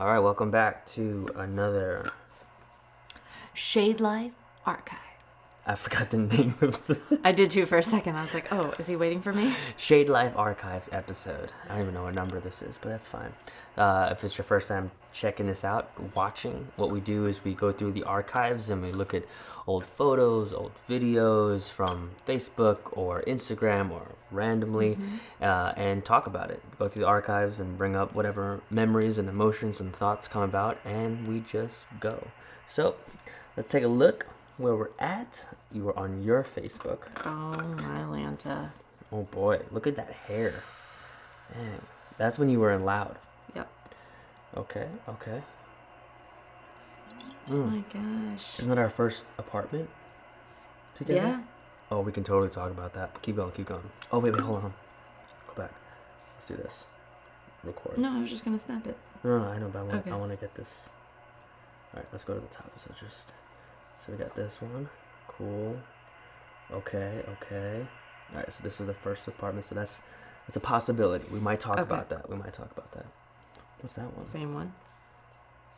All right, welcome back to another. SHADELIFE archive. I forgot the name of the I did too for a second. I was like, oh, is he waiting for me? SHADELIFE Archives episode. I don't even know what number this is, but that's fine. If it's your first time checking this out, watching, what we do is we go through the archives and we look at old photos, old videos from Facebook or Instagram or randomly, and talk about it. Go through the archives and bring up whatever memories and emotions and thoughts come about, and we just go. So let's take a look where we're at. You were on your Facebook. Oh, my Lanta. Oh boy, look at that hair. Man, that's when you were in Loud. Yep. Okay. Oh my gosh. Isn't that our first apartment together? Yeah. Oh, we can totally talk about that. Keep going. Oh, wait, hold on. Go back. Let's do this. Record. No, I was just going to snap it. No, I know, but Okay. I want to get this. All right, let's go to the top. So we got this one. Cool. Okay. All right, so this is the first apartment. So that's a possibility. We might talk about that. What's that one? Same one.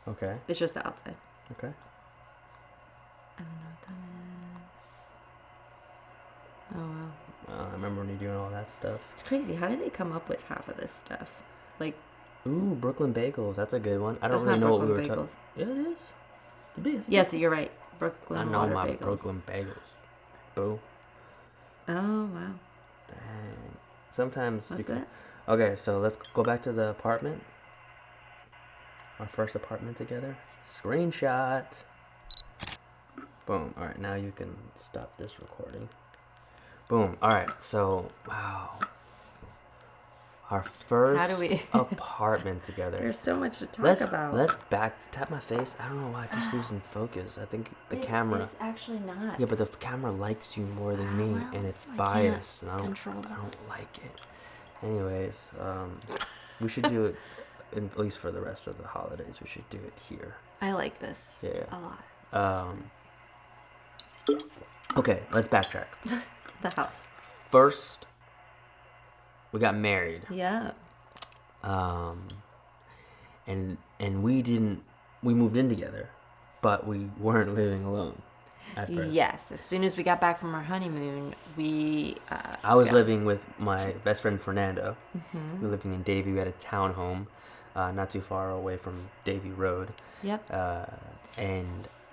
Okay. It's just the outside. Okay. I don't know what that is. Oh, wow. I remember when you're doing all that stuff. It's crazy. How did they come up with half of this stuff? Like, Ooh, Brooklyn Bagels. That's a good one. I don't That's really not know what we were Brooklyn talking. Yeah, it is. It is. yes, you're right. Brooklyn I know water my bagels. Brooklyn Bagels. Boo. Oh, wow. Dang. Sometimes What's you can. it? Okay, so let's go back to the apartment. Our first apartment together. Screenshot. Boom. All right, now you can stop this recording. Boom. All right, so wow. Our first How do we- apartment together. There's so much to talk about. Let's back tap my face. I don't know why I keep losing focus. I think the camera. It's actually not. Yeah, but the camera likes you more than me, well, and it's I biased, can't and I control that. don't like it. Anyways, we should do it at least for the rest of the holidays. We should do it here. I like this Yeah. a lot. Okay, let's backtrack. The house. First, we got married. Yeah. And we moved in together, but we weren't living alone at first. Yes. As soon as we got back from our honeymoon, we. I was living with my best friend Fernando. We were living in Davie. We had a townhome, not too far away from Davie Road. Yep.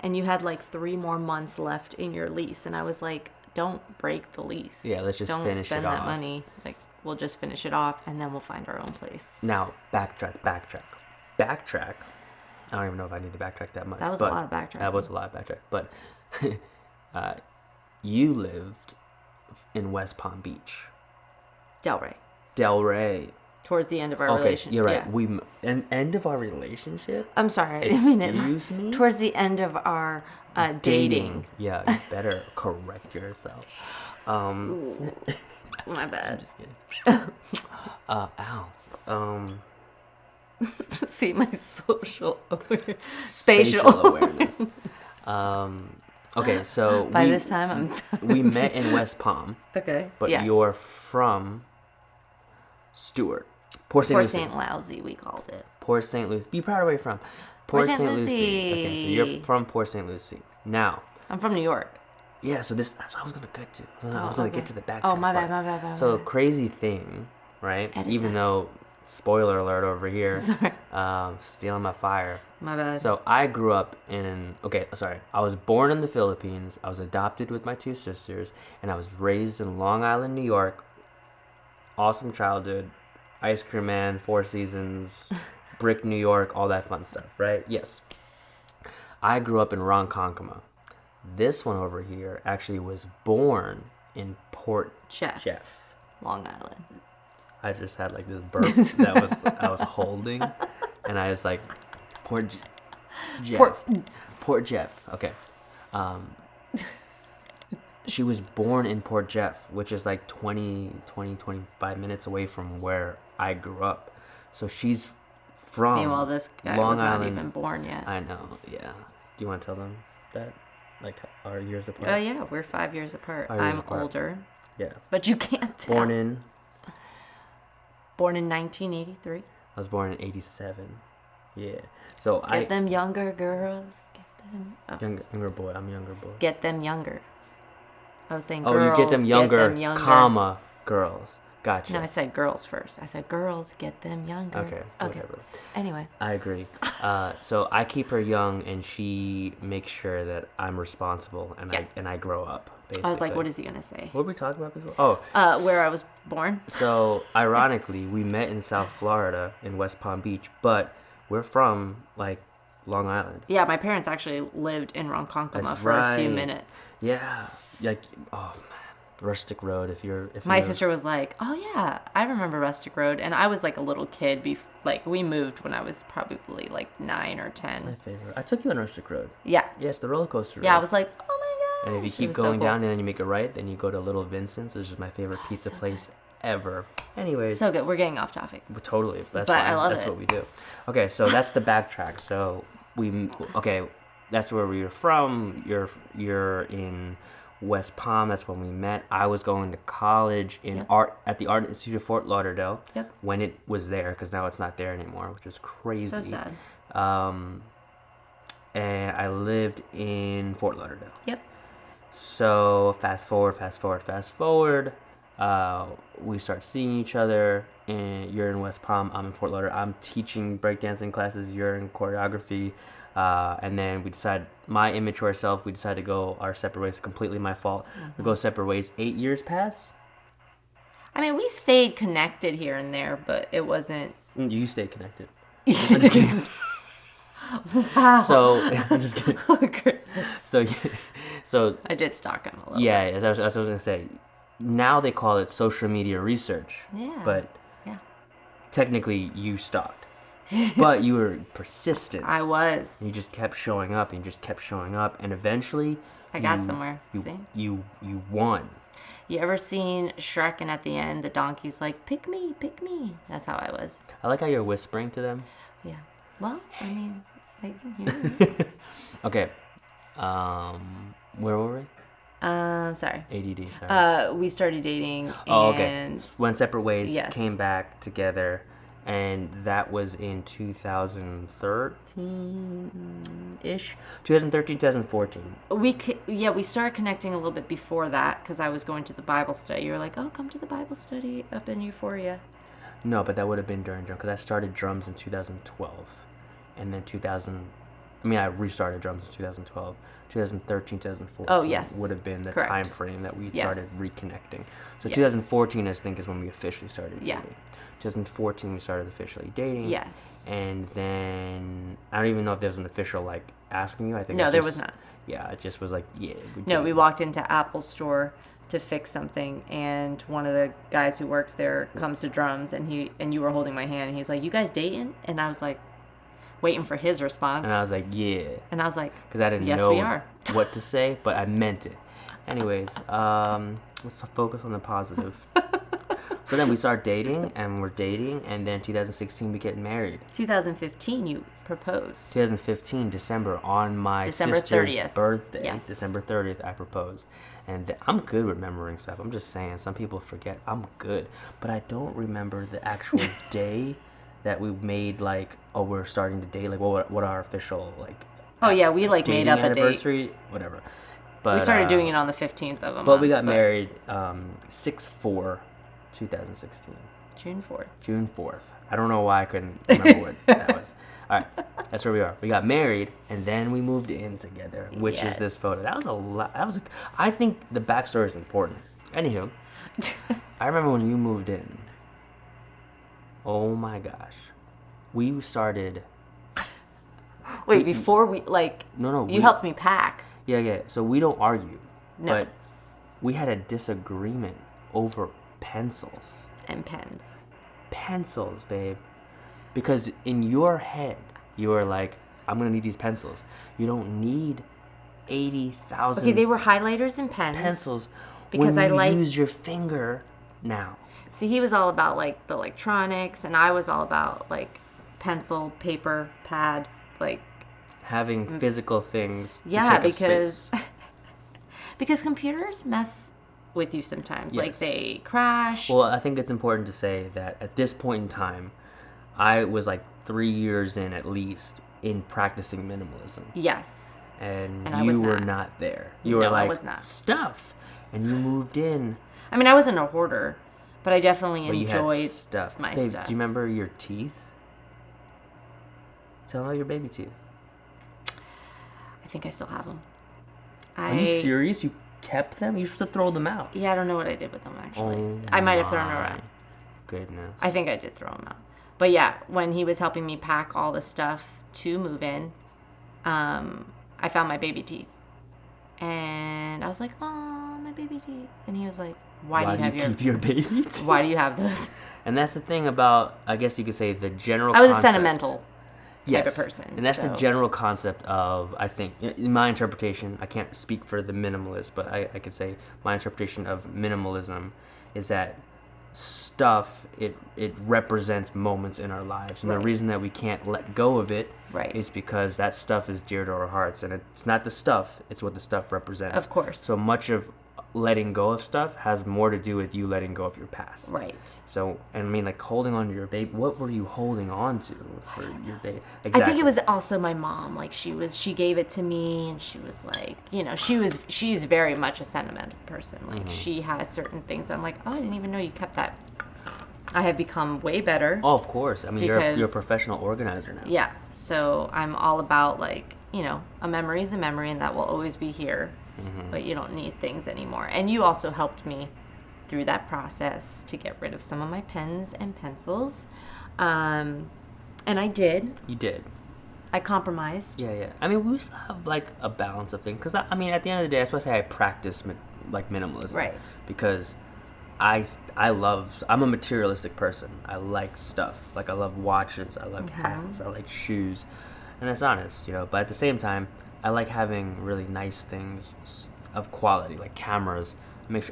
And you had like 3 more months left in your lease, and I was like, "Don't break the lease. Yeah, let's just don't finish spend it that off. money. Like, we'll just finish it off, and then we'll find our own place." now backtrack. I don't even know if I need to backtrack that much. That was a lot of backtracking. That was a lot of backtrack. But you lived in West Palm Beach, Delray. Towards the end of our Okay, relationship. you're right. Yeah. End of our relationship. I'm sorry. I didn't mean it. Excuse me? Towards the end of our dating. Yeah, you better correct yourself. Ooh, my I'm bad. just kidding. Ow. See my spatial Spatial awareness. Okay, so By this time, I'm done. we met in West Palm, Okay. but yes. you're from Stewart. Port St. Port Lucie. St. Lousy, we called it. Port St. Lucie. Be proud of where you're from. Port St. St. Lucie. Okay, so you're Lucie. from Port St. Lucie. Now, I'm from New York. yeah, so that's what I was going to get to. I was Oh, going to okay. get to the back. Oh, my bad. So crazy thing, right? Edit Even that. though, spoiler alert over here, Sorry. stealing my fire. My bad. So I grew up I was born in the Philippines. I was adopted with my 2 sisters, and I was raised in Long Island, New York. Awesome childhood. Ice Cream Man, 4 Seasons, Brick, New York, all that fun stuff, right? Yes. I grew up in Ronkonkoma. This one over here actually was born in Port Jeff. Long Island. I just had like this burp that I was holding, and I was like, Port Jeff. Okay. She was born in Port Jeff, which is like 25 minutes away from where I grew up. So she's from Meanwhile, this guy Long was not Island. even born yet. I know, yeah. Do you want to tell them that? Like our years apart? Oh, yeah, we're 5 years apart. Our years I'm apart. older, Yeah. but you can't tell. Born in 1983. I was born in 87. Yeah. So Get them younger girls. Get them. Oh. Younger boy. I'm a younger boy. Get them younger. I was saying Oh, girls. you get them younger, comma, girls. Gotcha. No, I said girls first. I said girls, get them younger. Okay. Whatever. Anyway. I agree. So I keep her young, and she makes sure that I'm responsible, and I grow up. Basically. I was like, what is he gonna say? What were we talking about before? Oh, where I was born. So ironically, we met in South Florida in West Palm Beach, but we're from like Long Island. Yeah, my parents actually lived in Ronkonkoma for a few minutes. Yeah, like man, Rustic Road. If my sister was like, oh yeah, I remember Rustic Road, and I was like a little kid. Like we moved when I was probably like 9 or 10. That's my favorite. I took you on Rustic Road. Yeah. Yes, the roller coaster. Yeah, I was like, oh my god. And if you keep going down and then you make a right, then you go to Little Vincent's, which is my favorite pizza place ever. Anyways. So good. We're getting off topic. Totally. That's fine. I love it. That's what we do. Okay, so that's the backtrack. So that's where we were from. You're in West Palm. That's when we met. I was going to college in art at the Art Institute of Fort Lauderdale. Yep. When it was there, because now it's not there anymore, which is crazy. So sad. And I lived in Fort Lauderdale. Yep. So fast forward. We start seeing each other, and you're in West Palm. I'm in Fort Lauderdale. I'm teaching breakdancing classes. You're in choreography. And then we decide, my immature self, we decided to go our separate ways. Completely my fault. Mm-hmm. We go separate ways. 8 years pass. I mean, we stayed connected here and there, but it wasn't. You stayed connected. I'm just kidding. Wow. So I'm just kidding. So I did stalk him a little. Yeah, that's what I was gonna say. Now they call it social media research. Yeah. But technically you stalked. But you were persistent. I was. You just kept showing up and eventually I got somewhere. You won. You ever seen Shrek, and at the end the donkey's like, pick me, pick me? That's how I was. I like how you're whispering to them. Yeah. Well, I mean, they can hear me. Okay. Where were we? Sorry. ADD, sorry. We started dating. Okay. Went separate ways, yes. Came back together, and that was in 2013-ish? 2013, 2014. We started connecting a little bit before that, because I was going to the Bible study. You were like, oh, come to the Bible study up in Euphoria. No, but that would have been during drum, because I started drums in 2012. And then I restarted drums in 2012. 2013, 2014 would have been the time frame that we started reconnecting. So 2014, I think, is when we officially started dating. 2014, we started officially dating. Yes. And then, I don't even know if there was an official, like, asking you. I think there was not. Yeah, it just was like, yeah. We walked into Apple Store to fix something, and one of the guys who works there comes to drums, and you were holding my hand, and he's like, you guys dating? And I was like, waiting for his response. And I was like, yeah. And I was like, because I didn't know what to say, but I meant it. Anyways, let's focus on the positive. So then we start dating, and we're dating, and then 2016 we get married. 2015 you proposed. 2015 December, on my sister's 30th. birthday. Yes. December 30th I proposed. And I'm good remembering stuff. I'm just saying, some people forget. I'm good, but I don't remember the actual day that we made, like, oh, we're starting to date, like, what our official, like, we like made up anniversary, a date, whatever. But we started doing it on the 15th of a month. But we got married 6/4 2016. June 4th. June 4th. I don't know why I couldn't remember what that was. All right, that's where we are. We got married, and then we moved in together, which is this photo. That was a lot. I think the backstory is important. Anywho, I remember when you moved in. Oh my gosh. We started... Wait, before we, like... No. You helped me pack. Yeah. So we don't argue. No. But we had a disagreement over pencils. And pens. Pencils, babe. Because in your head, you were like, I'm going to need these pencils. You don't need 80,000... Okay, they were highlighters and pens. Pencils. Because when you use your finger now. See, he was all about, like, the electronics, and I was all about, like, pencil, paper, pad, like... Having physical things to take because... space. Because computers mess with you sometimes. Yes. Like, they crash. Well, I think it's important to say that at this point in time, I was like 3 years in at least in practicing minimalism. Yes. And I was you were not. not there. You were No, I like, was not. stuff. And you moved in. I mean, I wasn't a hoarder, but I definitely But you had enjoyed stuff. my Babe, stuff. do you remember your teeth? Tell me about your baby teeth. I think I still have them. Are you serious? You kept them? You supposed to throw them out. Yeah, I don't know what I did with them, actually. Oh, I might have thrown them out. Goodness. I think I did throw them out. But yeah, when he was helping me pack all the stuff to move in, I found my baby teeth. And I was like, oh, my baby teeth. And he was like, why do you keep your baby teeth? Why do you have those? And that's the thing about, I guess you could say, the general I was concept. a sentimental type of person. And that's the so- general concept of, I think, in my interpretation, I can't speak for the minimalist, but I could say my interpretation of minimalism is that stuff, it represents moments in our lives. And Right. the reason that we can't let go of it Right. is because that stuff is dear to our hearts. And it's not the stuff, it's what the stuff represents. Of course. So much of letting go of stuff has more to do with you letting go of your past. Right. So, and I mean, like, holding on to your baby, what were you holding on to for your baby? Exactly. I think it was also my mom. Like, she gave it to me, and she was like, she's very much a sentimental person. Like, she has certain things. I'm like, oh, I didn't even know you kept that. I have become way better. Oh, of course. I mean, you're a Because- professional organizer now. Yeah. So I'm all about, like, a memory is a memory, and that will always be here. But you don't need things anymore. And you also helped me through that process to get rid of some of my pens and pencils. And I did. You did. I compromised. Yeah, yeah. I mean, we still have, like, a balance of things. Because, I mean, at the end of the day, that's why I say I practice, minimalism. Right. Because I'm a materialistic person. I like stuff. Like, I love watches. I like hats. I like shoes. And that's honest, But at the same time, I like having really nice things of quality, like cameras.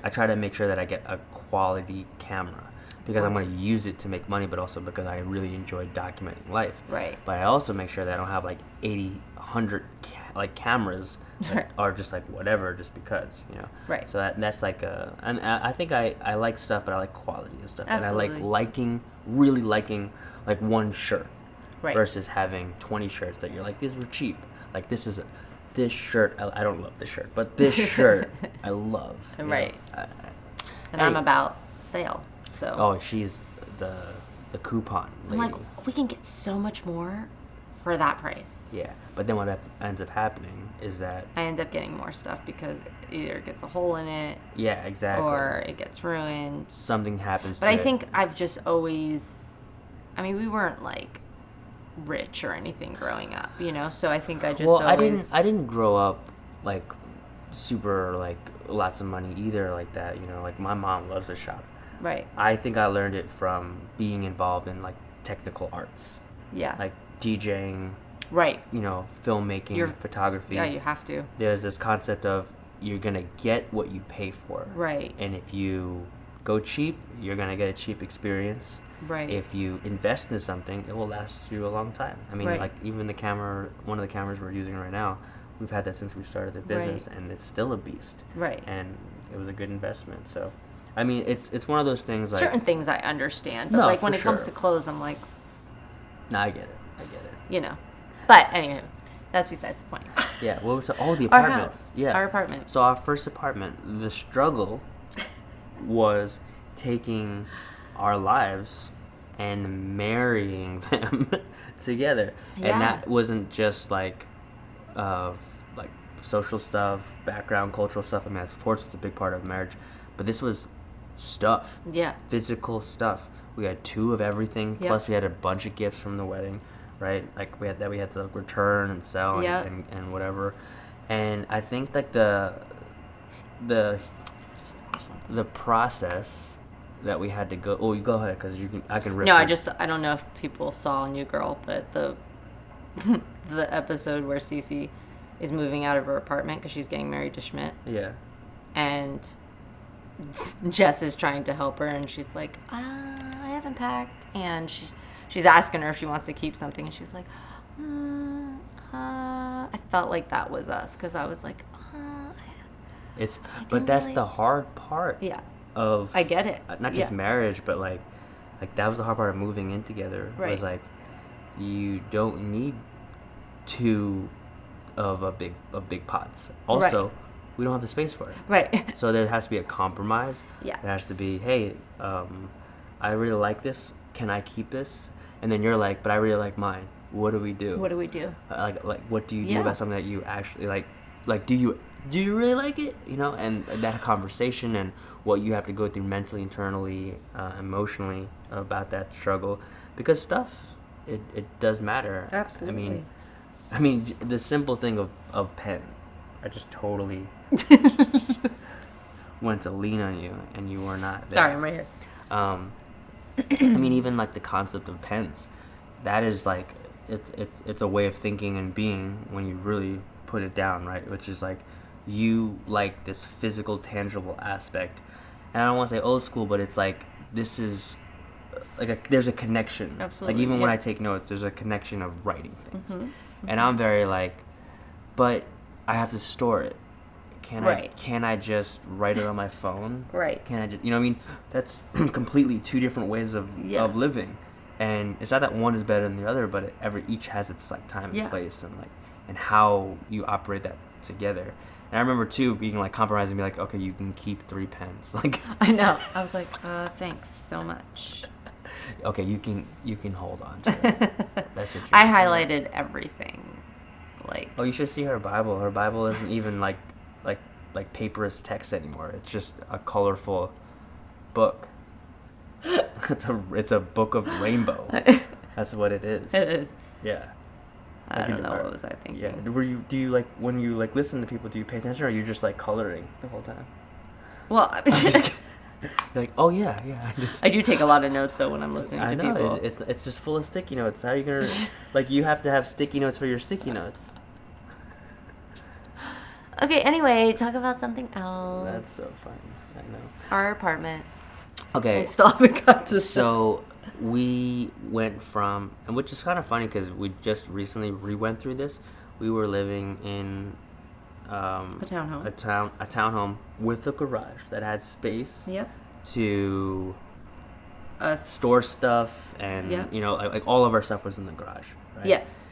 I try to make sure that I get a quality camera because I'm going to use it to make money, but also because I really enjoy documenting life. Right. But I also make sure that I don't have like 80, 100 cameras that are just like whatever, just because, Right. So that's like and I think I like stuff, but I like quality and stuff. Absolutely. And I like really liking like one shirt. Right. Versus having 20 shirts that you're like, these were cheap. Like this shirt, I don't love this shirt, but this shirt I love. Right. And hey. I'm about sale. So Oh, she's the coupon I'm lady. like, we can get so much more for that price. Yeah, but then what ends up happening is that I end up getting more stuff because either it gets a hole in it yeah, exactly, or it gets ruined. something happens. But to I it. think I've just always, we weren't like rich or anything growing up, so I think I just always... I didn't grow up like super like lots of money either like that, like my mom loves to shop. Right. I think I learned it from being involved in like technical arts, Yeah. like DJing, Right. filmmaking, photography. Yeah, you have to. There's this concept of you're gonna get what you pay for. Right. And if you go cheap, you're gonna get a cheap experience. Right. If you invest in something, it will last you a long time. I mean, Right. like even one of the cameras we're using right now, we've had that since we started the business, Right. and it's still a beast. Right. And it was a good investment. So, I mean, it's one of those things like Certain things I understand, but No, like when for it comes sure. to clothes, I'm like, No, I get it. But anyway, that's besides the point. Yeah. What was the Our apartment? house. Yeah. Our apartment. So our first apartment, the struggle was taking our lives and marrying them together. Yeah. And that wasn't just like social stuff, background, cultural stuff. I mean, of course, it's a big part of marriage, but this was stuff, Yeah. physical stuff. We had 2 of everything, Yep. plus we had a bunch of gifts from the wedding, right? Like we had to return and sell Yep. and whatever. And I think like the process that we had to go. Oh, you go ahead, because I can. Riff No, it. I don't know if people saw New Girl, but the episode where Cece is moving out of her apartment because she's getting married to Schmidt, Yeah. and Jess is trying to help her, and she's like, I haven't packed, and she's asking her if she wants to keep something, and she's like, I felt like that was us, because I was like, But that's really- the hard part. yeah, Of I get it. not just Yeah. marriage, but like like that was the hard part of moving in together. Right. Was like you don't need two of a big pots. Also, Right. we don't have the space for it. Right. So there has to be a compromise. Yeah. There has to be, hey, I really like this. Can I keep this? And then you're like, but I really like mine. What do we do? What do we do? Like what do you do Yeah. about something that you actually like? Like, do you really like it? You know, and that conversation and what you have to go through mentally, internally, emotionally about that struggle, because stuff it does matter. Absolutely. I mean, the simple thing of pen, I just totally went to lean on you, and you were not there. Sorry, I'm right here. I mean, even like the concept of pens, that is like it's a way of thinking and being when you really put it down, right? Which is like you like this physical, tangible aspect, and I don't want to say old school, but it's like this is like there's a connection. Absolutely, Like even when yeah. I take notes, there's a connection of writing things, Mhm, and I'm very like, but I have to store it. Right. Can I just write it on my phone? Right. Can I just, you know what I mean? That's completely two different ways of living. And it's not that one is better than the other, but each has its like time and place and how you operate that together. And I remember too being like compromising, be like, okay, you can keep 3 pens. Like I know. I was like, thanks so much. okay, you can hold on to it. That's what you're I highlighted everything. Like, Oh, you should see her Bible. Her Bible isn't even like paperless text anymore. It's just a colorful book. It's a book of rainbow. That's what it is. it is. Yeah. I don't know, what was I thinking? Yeah. Do you like when you like listen to people, do you pay attention, or are you just like coloring the whole time? Well, You're like, oh yeah. I do take a lot of notes though when I'm listening I to know people. it's just full of sticky notes. How are you gonna like you have to have sticky notes for your sticky notes? Okay, anyway, talk about something else. That's so funny. I know. Our apartment. Okay. We still haven't got to So we went from, and which is kind of funny because we just recently went through this. We were living in a townhome. a townhome with a garage that had space Yep. to A store stuff, and Yep. you know, like all of our stuff was in the garage. Right? Yes.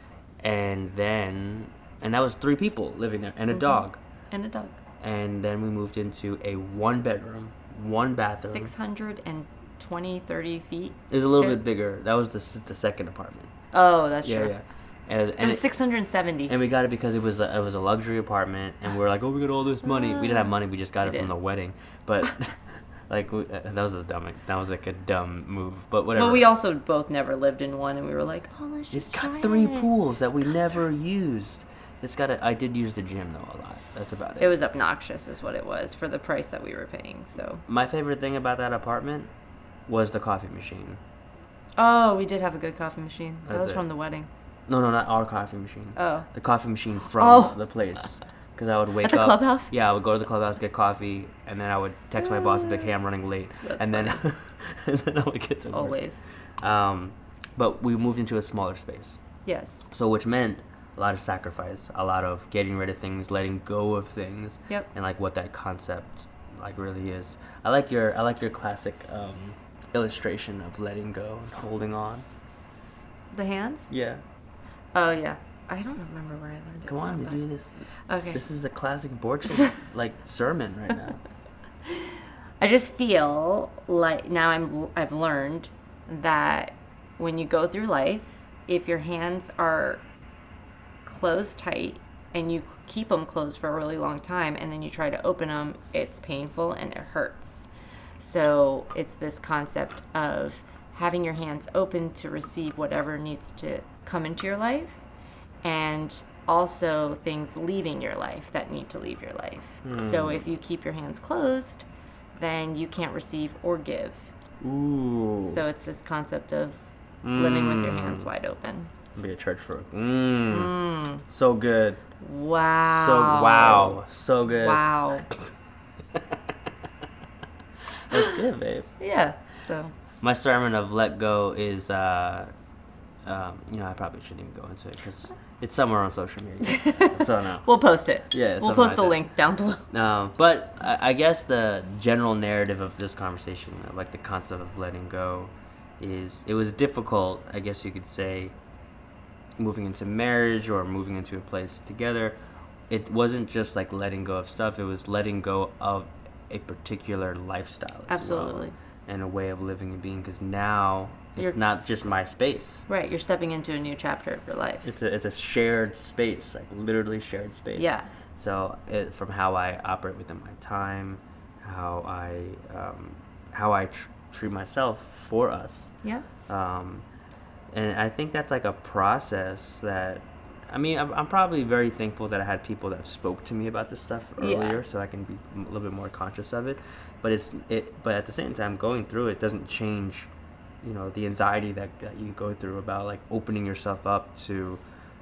And that was 3 people living there and a dog. And a dog. And then we moved into a 1-bedroom, 1 bathroom. 620, 30 feet. It was a little bit bigger. That was the second apartment. Oh, that's Yeah, true. yeah. And It was 670. And we got it because it was a luxury apartment, and we were like, oh, we got all this money. We didn't have money. We just got it from did. the wedding. But like that was like a dumb move. But whatever. Well, we also both never lived in one, and we were like, oh, let's It's just try got 3 it. pools that we never used. I did use the gym though a lot. That's about it. It was obnoxious, is what it was, for the price that we were paying. So. My favorite thing about that apartment was the coffee machine. Oh, we did have a good coffee machine. That That's was it. from the wedding. No, not our coffee machine. Oh. The coffee machine from Oh. the place. Because I would wake At the up. clubhouse? Yeah, I would go to the clubhouse, get coffee, and then I would text my boss and be like, hey, I'm running late. That's and then and then I would get to work. Always. But we moved into a smaller space. Yes. So which meant a lot of sacrifice, a lot of getting rid of things, letting go of things. Yep. And like what that concept like really is. I like your classic illustration of letting go and holding on. The hands? Yeah. Oh, yeah. I don't remember where I learned it. Come on, from, you but- do this. Okay. This is a classic Borchardt like sermon right now. I just feel like now I've learned that when you go through life, if your hands are closed tight and you keep them closed for a really long time and then you try to open them, it's painful and it hurts. So it's this concept of having your hands open to receive whatever needs to come into your life, and also things leaving your life that need to leave your life. So if you keep your hands closed, then you can't receive or give. Ooh. So it's this concept of living with your hands wide open. Be a church folk. So good. Wow. So good. Wow. That's good, babe. Yeah. So. My sermon of let go is, I probably shouldn't even go into it because it's somewhere on social media. So no. We'll post it. Yeah, We'll something post like the that. link down below. But I guess the general narrative of this conversation, like the concept of letting go, it was difficult, I guess you could say, moving into marriage or moving into a place together. It wasn't just like letting go of stuff, it was letting go of a particular lifestyle as Absolutely. well, and a way of living and being, because now You're- it's not just my space. Right, you're stepping into a new chapter of your life. It's a shared space, like literally shared space. Yeah. So from how I operate within my time, how I treat myself for us. Yeah. And I think that's like a process that, I mean, I'm probably very thankful that I had people that spoke to me about this stuff earlier, so I can be a little bit more conscious of it. But but at the same time, going through it doesn't change, the anxiety that you go through about like opening yourself up to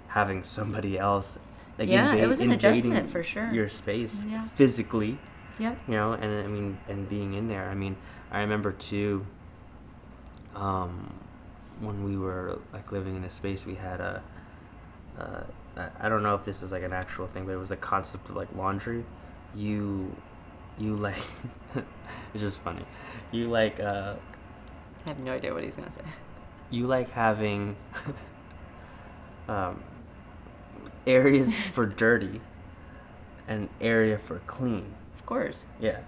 having somebody else. Like it was an invading adjustment for sure. your space Yeah. physically. Yeah. And I mean, and being in there. I mean, I remember too. When we were like living in this space, we had I don't know if this is like an actual thing, but it was the concept of like laundry. You like, it's just funny. You like, I have no idea what he's gonna say. you like having areas for dirty and area for clean. Of course. Yeah.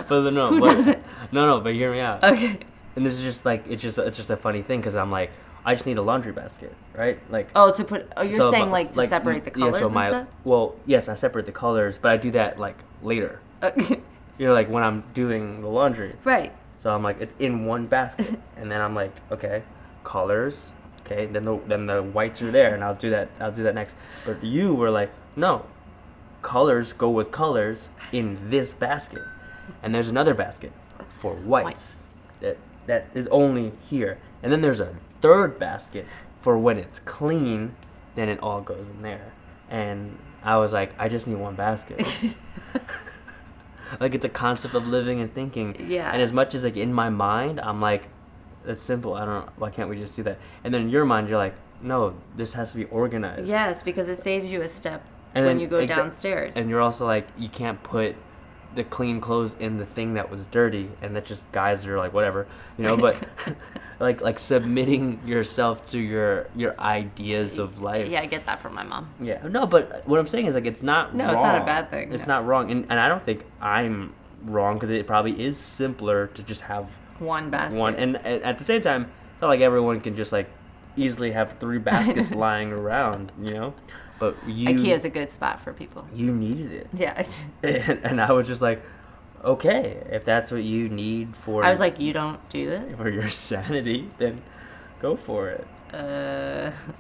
But no, Who but, doesn't? no, but hear me out. Okay. And this is just like it's just a funny thing, because I'm like, I just need a laundry basket, right? Like, Oh, you're so saying like to separate the colors and stuff? Well, yes, I separate the colors, but I do that like later. Like when I'm doing the laundry. Right. So I'm like, it's in one basket, and then I'm like, okay, colors, okay, then the whites are there, and I'll do that next. But you were like, no, colors go with colors in this basket, and there's another basket for whites. That is only here, and then there's a third basket for when it's clean, then it all goes in there. And I was like, I just need one basket. Like, it's a concept of living and thinking. Yeah. And as much as like in my mind, I'm like, that's simple. Why can't we just do that? And then in your mind, you're like, no, this has to be organized. Yes, because it saves you a step And when then you go downstairs. And you're also like, you can't put the clean clothes in the thing that was dirty, and that just guys are like, whatever, but like submitting yourself to your ideas of life. Yeah, I get that from my mom. Yeah. No, but what I'm saying is like, it's not wrong. No, it's not a bad thing. It's No. not wrong. And I don't think I'm wrong, because it probably is simpler to just have One basket. one. And at the same time, it's not like everyone can just like easily have 3 baskets lying around, But IKEA's a good spot for people. you needed it. Yeah. And I was just like, okay, if that's what you need for I was like, you don't do this? for your sanity, then go for it.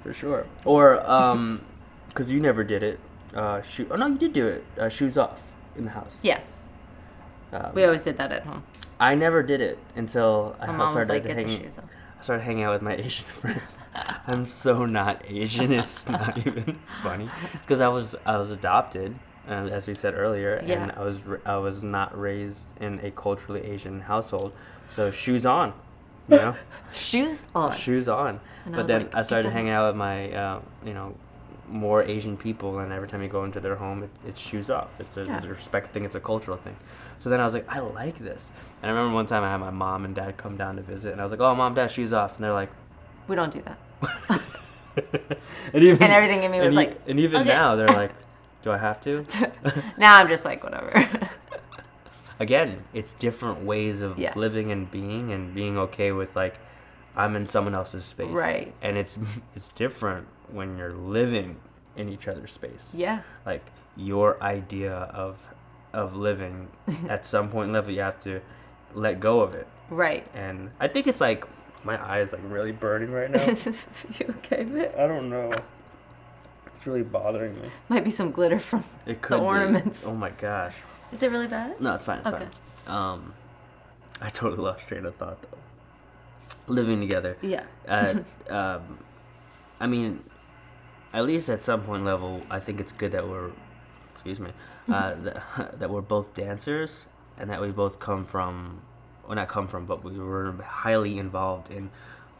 For sure. Or because you never did it. Oh no, you did do it. Shoes off in the house. Yes. We always did that at home. I never did it until My I mom was started like, get the hanging. shoes off. I started hanging out with my Asian friends. I'm so not Asian. It's not even funny. It's because I was adopted, as we said earlier, Yeah. and I was not raised in a culturally Asian household. So shoes on, Shoes on. shoes on. And I But was then like, I started "Get them." hanging out with my more Asian people, and every time you go into their home, it's shoes off. It's a respect thing. It's a cultural thing. So then I was like, I like this. And I remember one time I had my mom and dad come down to visit, and I was like, oh, Mom, Dad, shoes off. And they're like, We don't do that. and everything in me was like, and even okay. now they're like, do I have to? Now I'm just like, whatever. Again, it's different ways of Yeah. living and being okay with like, I'm in someone else's space. Right. And it's different when you're living in each other's space. Yeah. Like, your idea of living, at some point in life, you have to let go of it. Right. And I think it's like, my eye is like really burning right now. You okay, man? I don't know. It's really bothering me. Might be some glitter from It could the ornaments. be. Oh my gosh. Is it really bad? No, it's fine. It's Okay. fine. I totally lost train of thought though. Living together. Yeah. I mean, at least at some point level, I think it's good that we're, that we're both dancers, and that we both but we were highly involved in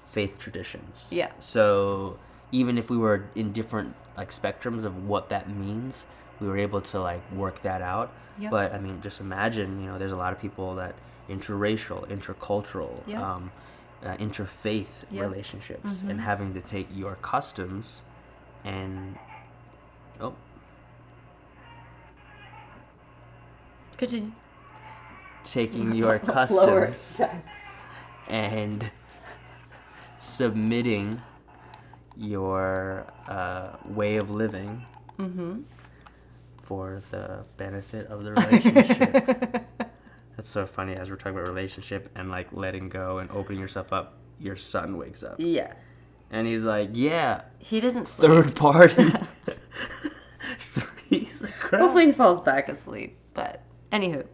faith traditions. Yeah. So even if we were in different like spectrums of what that means, we were able to like work that out. Yep. But I mean, just imagine, there's a lot of people that interracial, intercultural, Yep. interfaith Yep. relationships, and having to take your customs and Continue. taking your Lower. customs and submitting your way of living for the benefit of the relationship. That's so funny. As we're talking about relationship and like letting go and opening yourself up, your son wakes up. Yeah. And he's like, yeah. He doesn't sleep. Third party. Three's the crap. Hopefully he falls back asleep. But anywho,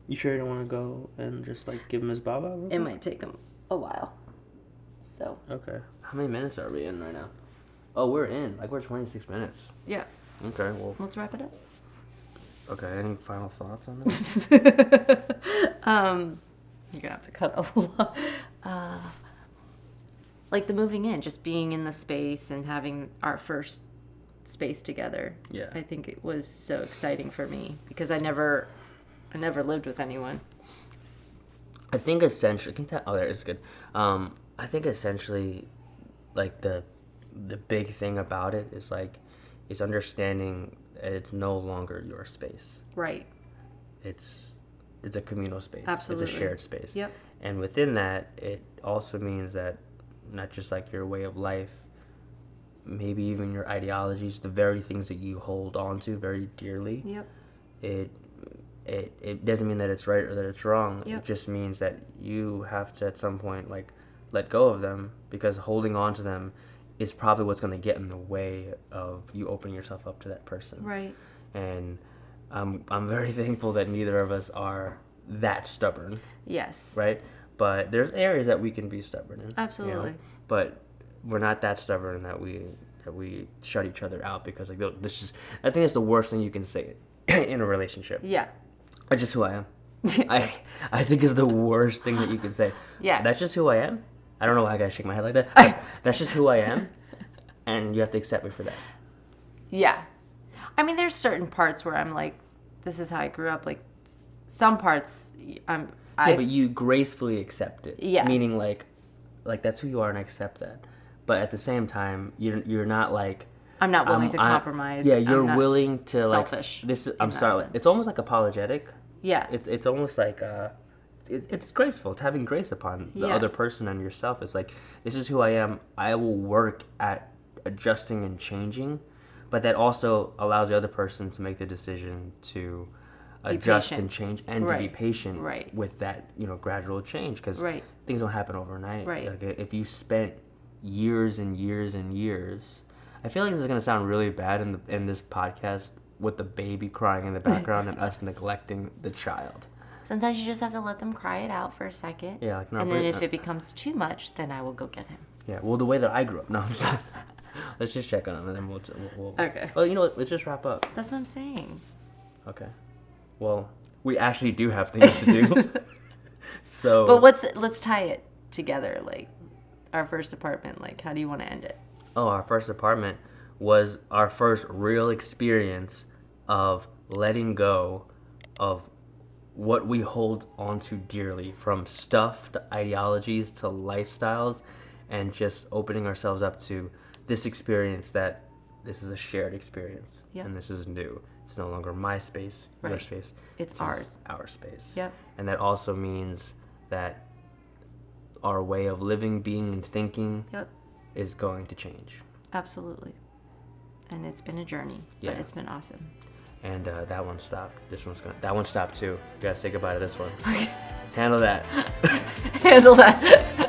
You sure you don't want to go and just like give him his baba? real it quick? might take him a while. So Okay. How many minutes are we in right now? Oh, we're in. Like we're 26 minutes. yeah, Okay. Well. let's wrap it up. Okay. Any final thoughts on this? You're gonna have to cut a lot. Like the moving in, just being in the space and having our first space together. Yeah. I think it was so exciting for me because I never lived with anyone. I think essentially, can you tell? Oh, there, it's good. I think essentially, like the big thing about it is understanding that it's no longer your space. Right. It's a communal space. Absolutely. It's a shared space. Yep. And within that, it also means that not just like your way of life, maybe even your ideologies, the very things that you hold on to very dearly. Yep. It doesn't mean that it's right or that it's wrong. Yep. It just means that you have to at some point like let go of them, because holding on to them is probably what's going to get in the way of you opening yourself up to that person. Right. And I'm very thankful that neither of us are that stubborn, Yes. right? But there's areas that we can be stubborn in. Absolutely. But we're not that stubborn that we shut each other out, because like I think it's the worst thing you can say in a relationship. Yeah. That's just who I am. I think is the worst thing that you can say. Yeah. That's just who I am. I don't know why I gotta shake my head like that. But that's just who I am, and you have to accept me for that. Yeah. I mean, there's certain parts where I'm like, this is how I grew up. Like, some parts, Yeah, but you gracefully accept it. Yes. Meaning like that's who you are, and I accept that. But at the same time, you're not like, I'm not willing to compromise. Yeah, I'm you're not willing to selfish like. This is. in I'm that sorry. sense. It's almost like apologetic. Yeah. It's almost like it's graceful. It's having grace upon the Yeah. other person and yourself. It's like, this is who I am. I will work at adjusting and changing, but that also allows the other person to make the decision to adjust patient. and change, and to be Right. patient Right. with that, gradual change, because Right. things don't happen overnight. Right. Like if you spent years and years and years, I feel like this is gonna sound really bad in this podcast with the baby crying in the background and us neglecting the child. Sometimes you just have to let them cry it out for a second. Yeah, like, no, and then but- if it becomes too much, then I will go get him. Yeah, well, the way that I grew up. No, I'm just, let's just check on him, and then we'll. Okay. Well, you know what? Let's just wrap up. That's what I'm saying. Okay. Well, we actually do have things to do. So. But let's tie it together. Like, our first apartment. Like, how do you want to end it? Oh, our first apartment was our first real experience of letting go of what we hold onto dearly, from stuff to ideologies to lifestyles, and just opening ourselves up to this experience, that this is a shared experience. Yep. And this is new. It's no longer my space, your Right. space. It's This is ours. our space. Yep. And that also means that our way of living, being, and thinking Yep. is going to change. Absolutely. And it's been a journey, Yeah. but it's been awesome. And that one stopped. That one stopped too. You gotta say goodbye to this one. Handle that. Handle that.